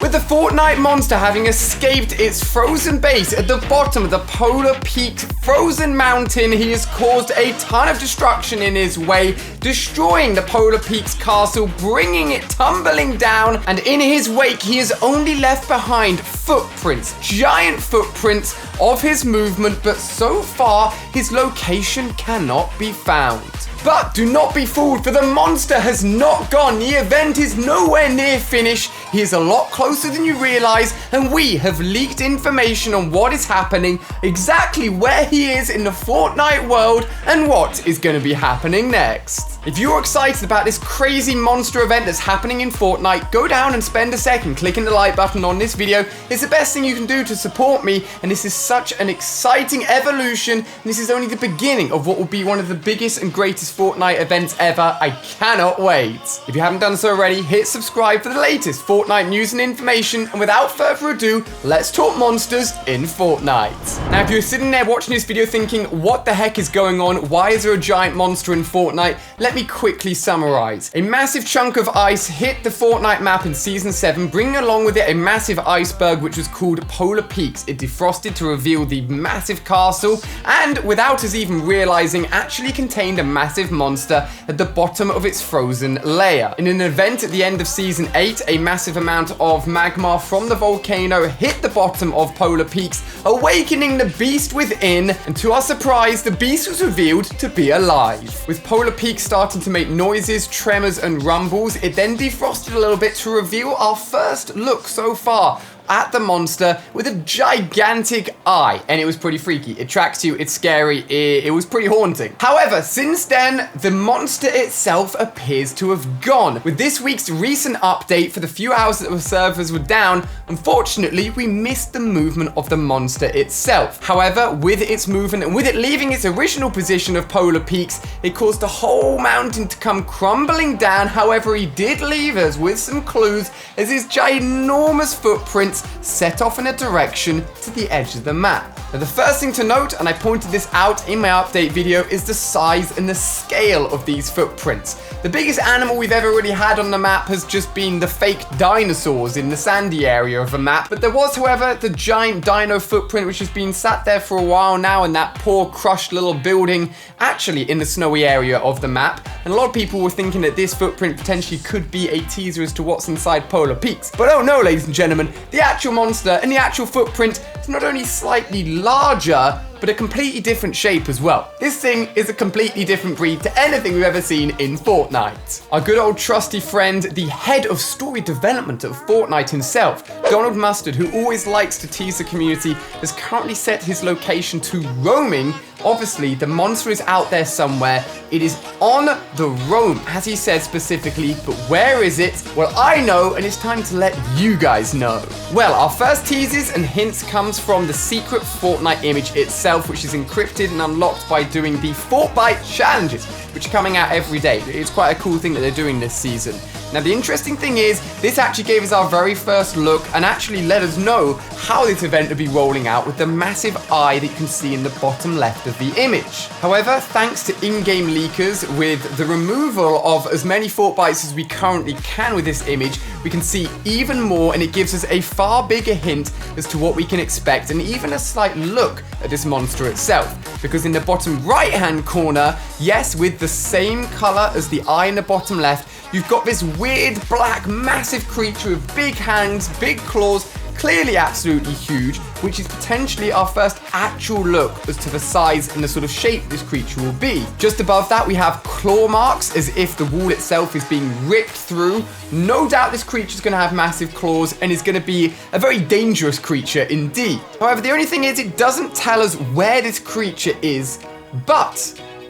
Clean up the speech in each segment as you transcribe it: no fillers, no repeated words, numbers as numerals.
With the Fortnite monster having escaped its frozen base at the bottom of the Polar Peaks frozen mountain, he has caused a ton of destruction in his way, destroying the Polar Peaks castle, bringing it tumbling down, and in his wake he has only left behind footprints, giant footprints of his movement, but so far his location cannot be found. But do not be fooled, for the monster has not gone. The event is nowhere near finished. He is a lot closer than you realize, and we have leaked information on what is happening, exactly where he is in the Fortnite world, and what is going to be happening next. If you're excited about this crazy monster event that's happening in Fortnite, go down and spend a second clicking the like button on this video. It's the best thing you can do to support me, and this is such an exciting evolution, and this is only the beginning of what will be one of the biggest and greatest Fortnite events ever. I cannot wait. If you haven't done so already, hit subscribe for the latest Fortnite news and information, and without further ado, let's talk monsters in Fortnite. Now, if you're sitting there watching this video thinking, what the heck is going on? Why is there a giant monster in Fortnite? Let me quickly summarize. A massive chunk of ice hit the Fortnite map in Season 7, bringing along with it a massive iceberg which was called Polar Peaks. It defrosted to reveal the massive castle, and without us even realizing, actually contained a massive monster at the bottom of its frozen layer. In an event at the end of Season 8, a massive amount of magma from the volcano hit the bottom of Polar Peaks, awakening the beast within, and to our surprise, the beast was revealed to be alive. With Polar Peaks starting to make noises, tremors, and rumbles, it then defrosted a little bit to reveal our first look so far at the monster with a gigantic eye, and it was pretty freaky. It tracks you, it's scary, it was pretty haunting. However, since then, the monster itself appears to have gone. With this week's recent update, for the few hours that the servers were down, unfortunately, we missed the movement of the monster itself. However, with its movement and with it leaving its original position of Polar Peaks, it caused the whole mountain to come crumbling down. However, he did leave us with some clues, as his ginormous footprints set off in a direction to the edge of the map. Now, the first thing to note, and I pointed this out in my update video, is the size and the scale of these footprints. The biggest animal we've ever really had on the map has just been the fake dinosaurs in the sandy area of the map, but there was, however, the giant dino footprint which has been sat there for a while now in that poor crushed little building actually in the snowy area of the map, and a lot of people were thinking that this footprint potentially could be a teaser as to what's inside Polar Peaks. But oh no, ladies and gentlemen, the actual monster and the actual footprint is not only slightly larger, but a completely different shape as well. This thing is a completely different breed to anything we've ever seen in Fortnite. Our good old trusty friend, the head of story development of Fortnite himself, Donald Mustard, who always likes to tease the community, has currently set his location to roaming. Obviously, the monster is out there somewhere. It is on the roam, as he said specifically, but where is it? Well, I know, and it's time to let you guys know. Well, our first teases and hints comes from the secret Fortnite image itself, which is encrypted and unlocked by doing the Fortnite challenges, which are coming out every day. It's quite a cool thing that they're doing this season. Now, the interesting thing is, this actually gave us our very first look and actually let us know how this event would be rolling out with the massive eye that you can see in the bottom left of the image. However, thanks to in-game leakers, with the removal of as many Fortbytes as we currently can with this image, we can see even more, and it gives us a far bigger hint as to what we can expect, and even a slight look at this monster itself. Because in the bottom right-hand corner, yes, with the same color as the eye in the bottom left, you've got this weird, black, massive creature with big hands, big claws, clearly absolutely huge, which is potentially our first actual look as to the size and the sort of shape this creature will be. Just above that, we have claw marks, as if the wall itself is being ripped through. No doubt this creature is going to have massive claws and is going to be a very dangerous creature indeed. However, the only thing is, it doesn't tell us where this creature is, but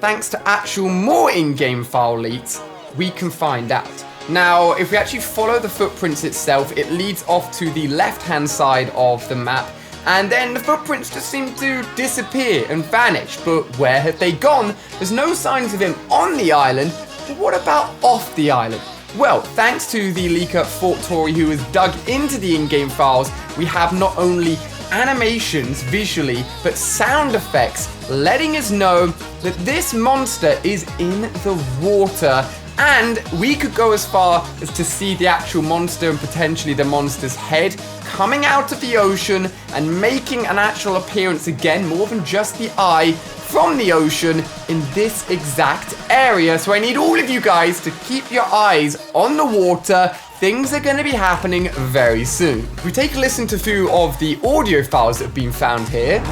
thanks to actual more in-game file leaks, we can find out. Now, if we actually follow the footprints itself, it leads off to the left-hand side of the map, and then the footprints just seem to disappear and vanish. But where have they gone? There's no signs of him on the island, but what about off the island? Well, thanks to the leaker Fort Tory, who has dug into the in-game files, we have not only animations visually, but sound effects, letting us know that this monster is in the water And we could go as far as to see the actual monster and potentially the monster's head coming out of the ocean and making an actual appearance again, more than just the eye, from the ocean in this exact area. So I need all of you guys to keep your eyes on the water. Things are going to be happening very soon. If we take a listen to a few of the audio files that have been found here.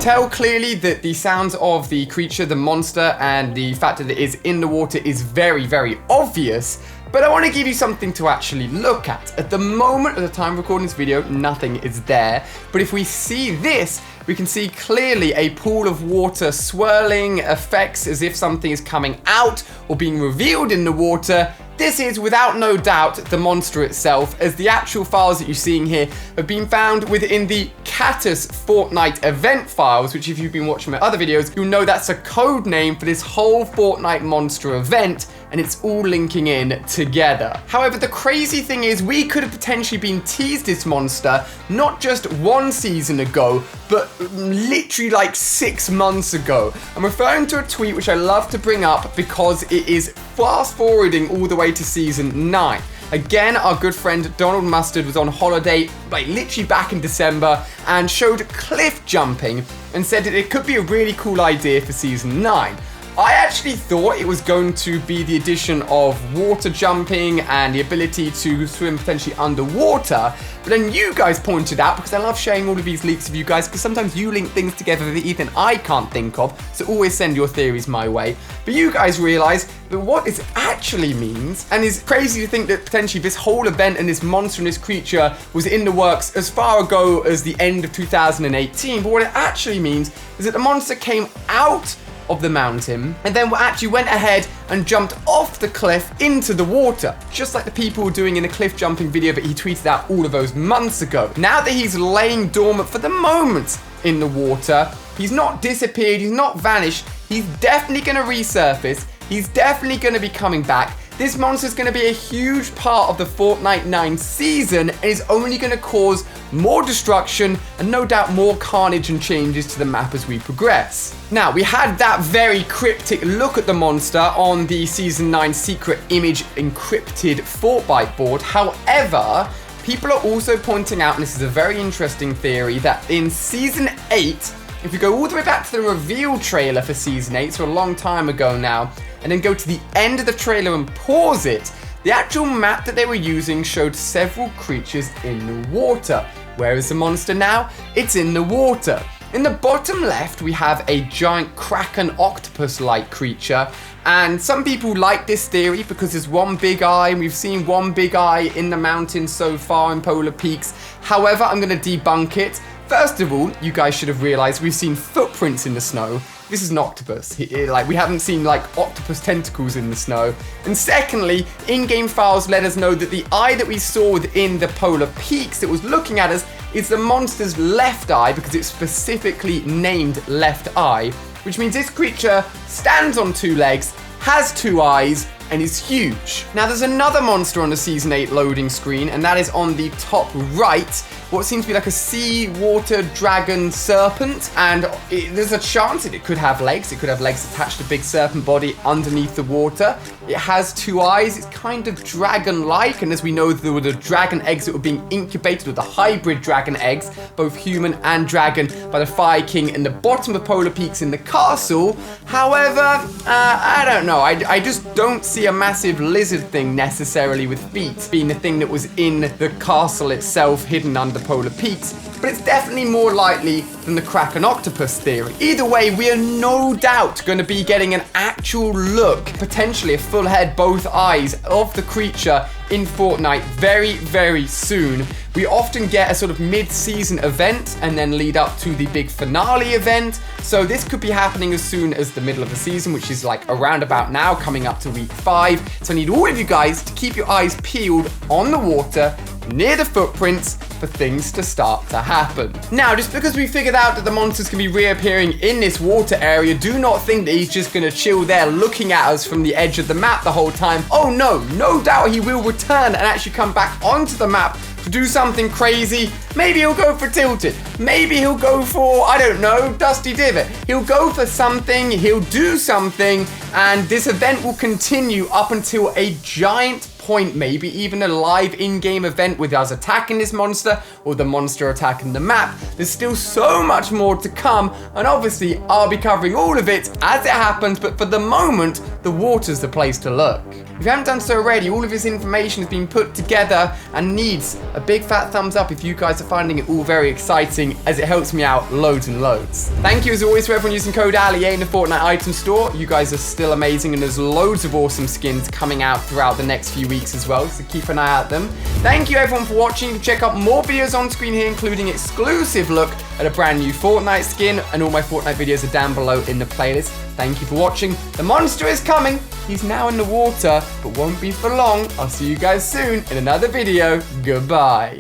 Tell clearly that the sounds of the creature, the monster, and the fact that it is in the water is very, very obvious. But I want to give you something to actually look at. At the moment, at the time of recording this video, nothing is there. But if we see this, we can see clearly a pool of water swirling, effects as if something is coming out or being revealed in the water. This is, without no doubt, the monster itself, as the actual files that you're seeing here have been found within the Catus Fortnite event files, which if you've been watching my other videos, you'll know that's a code name for this whole Fortnite monster event, and it's all linking in together. However, the crazy thing is we could have potentially been teased this monster not just one season ago, but literally like 6 months ago. I'm referring to a tweet which I love to bring up because it is fast forwarding all the way to season 9. Again, our good friend Donald Mustard was on holiday, like literally back in December, and showed cliff jumping and said that it could be a really cool idea for season 9. I actually thought it was going to be the addition of water jumping and the ability to swim potentially underwater, but then you guys pointed out, because I love sharing all of these leaks with you guys, because sometimes you link things together that even I can't think of, so always send your theories my way. But you guys realize that what this actually means, and it's crazy to think that potentially this whole event and this monster and this creature was in the works as far ago as the end of 2018, but what it actually means is that the monster came out of the mountain and then actually went ahead and jumped off the cliff into the water, just like the people were doing in the cliff jumping video that he tweeted out all of those months ago. Now that he's laying dormant for the moment in the water, he's not disappeared, he's not vanished, he's definitely going to resurface, he's definitely going to be coming back. This monster is going to be a huge part of the Fortnite 9 season and is only going to cause more destruction and no doubt more carnage and changes to the map as we progress. Now, we had that very cryptic look at the monster on the Season 9 secret image encrypted Fortnite board. However, people are also pointing out, and this is a very interesting theory, that in Season 8, if we go all the way back to the reveal trailer for Season 8, so a long time ago now, and then go to the end of the trailer and pause it, the actual map that they were using showed several creatures in the water. Where is the monster now? It's in the water. In the bottom left, we have a giant kraken octopus-like creature, and some people like this theory because there's one big eye, and we've seen one big eye in the mountains so far in Polar Peaks. However, I'm going to debunk it. First of all, you guys should have realized we've seen footprints in the snow. This is an octopus. We haven't seen like octopus tentacles in the snow. And secondly, in-game files let us know that the eye that we saw within the Polar Peaks that was looking at us is the monster's left eye, because it's specifically named left eye, which means this creature stands on 2 legs, has 2 eyes, and is huge. Now, there's another monster on the Season 8 loading screen, and that is on the top right, what seems to be like a sea water dragon serpent, and there's a chance that it could have legs. It could have legs attached to a big serpent body underneath the water. It has 2 eyes. It's kind of dragon-like, and as we know, there were the dragon eggs that were being incubated, with the hybrid dragon eggs, both human and dragon, by the Fire King in the bottom of Polar Peaks in the castle. However, I don't know. I just don't see a massive lizard thing necessarily with feet being the thing that was in the castle itself, hidden under Polar Peaks, but it's definitely more likely than the kraken octopus theory. Either way, we are no doubt going to be getting an actual look, potentially a full head, both eyes, of the creature in Fortnite very, very soon. We often get a sort of mid-season event and then lead up to the big finale event. So this could be happening as soon as the middle of the season, which is like around about now, coming up to week 5. So I need all of you guys to keep your eyes peeled on the water, near the footprints, for things to start to happen. Now, just because we figured out that the monsters can be reappearing in this water area, do not think that he's just going to chill there looking at us from the edge of the map the whole time. Oh no, no doubt he will return and actually come back onto the map to do something crazy. Maybe he'll go for Tilted. Maybe he'll go for, I don't know, Dusty Divot. He'll go for something, he'll do something, and this event will continue up until a giant point, maybe even a live in-game event with us attacking this monster or the monster attacking the map. There's still so much more to come, and obviously I'll be covering all of it as it happens, but for the moment, the water's the place to look. If you haven't done so already, all of this information has been put together and needs a big fat thumbs up if you guys are finding it all very exciting, as it helps me out loads and loads. Thank you as always for everyone using code ALIA in the Fortnite item store. You guys are still amazing, and there's loads of awesome skins coming out throughout the next few weeks as well, so keep an eye out them. Thank you everyone for watching. You can check out more videos on screen here, including exclusive look at a brand new Fortnite skin, and all my Fortnite videos are down below in the playlist. Thank you for watching. The monster is coming. He's now in the water, but won't be for long. I'll see you guys soon in another video. Goodbye.